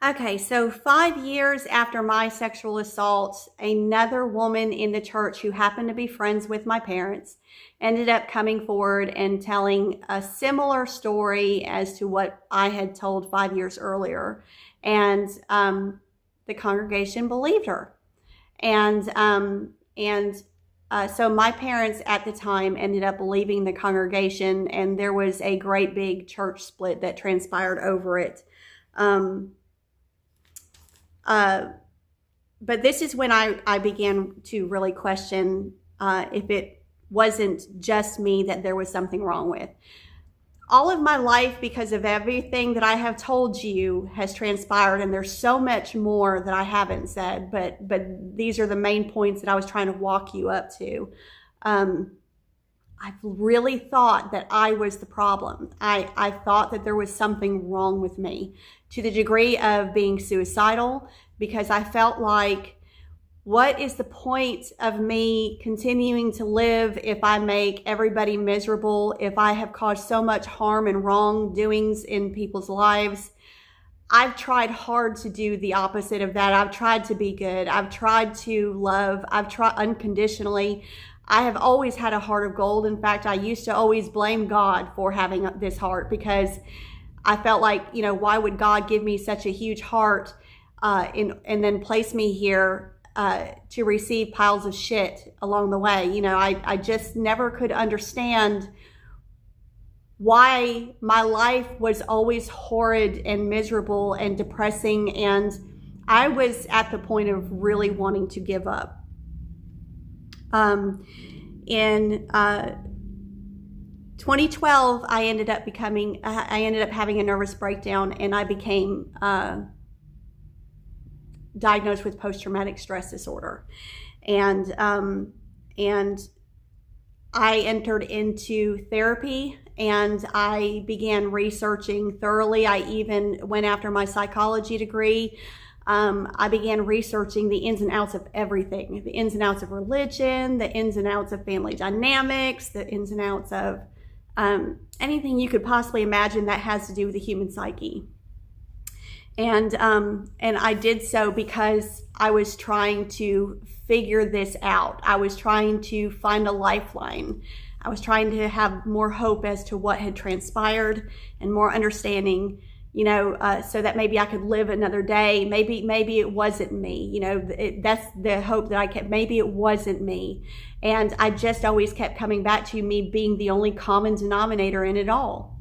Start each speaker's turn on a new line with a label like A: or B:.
A: Okay, so 5 years after my sexual assault, another woman in the church who happened to be friends with my parents ended up coming forward and telling a similar story as to what I had told 5 years earlier. And the congregation believed her. And so my parents at the time ended up leaving the congregation, and there was a great big church split that transpired over it. Um, uh, but this is when I began to really question if it wasn't just me that there was something wrong with. All of my life, because of everything that I have told you, has transpired, and there's so much more that I haven't said, but these are the main points that I was trying to walk you up to. I've really thought that I was the problem. I thought that there was something wrong with me, to the degree of being suicidal, because I felt like, what is the point of me continuing to live if I make everybody miserable, if I have caused so much harm and wrongdoings in people's lives? I've tried hard to do the opposite of that. I've tried to be good. I've tried to love. I've tried unconditionally. I have always had a heart of gold. In fact, I used to always blame God for having this heart, because I felt like, why would God give me such a huge heart and then place me here to receive piles of shit along the way? I just never could understand why my life was always horrid and miserable and depressing, and I was at the point of really wanting to give up. In 2012, I ended up having a nervous breakdown, and I became diagnosed with post-traumatic stress disorder. And I entered into therapy, and I began researching thoroughly. I even went after my psychology degree. I began researching the ins and outs of everything, the ins and outs of religion, the ins and outs of family dynamics, the ins and outs of anything you could possibly imagine that has to do with the human psyche. And I did so because I was trying to figure this out. I was trying to find a lifeline. I was trying to have more hope as to what had transpired, and more understanding, so that maybe I could live another day. Maybe it wasn't me. That's the hope that I kept. Maybe it wasn't me. And I just always kept coming back to me being the only common denominator in it all.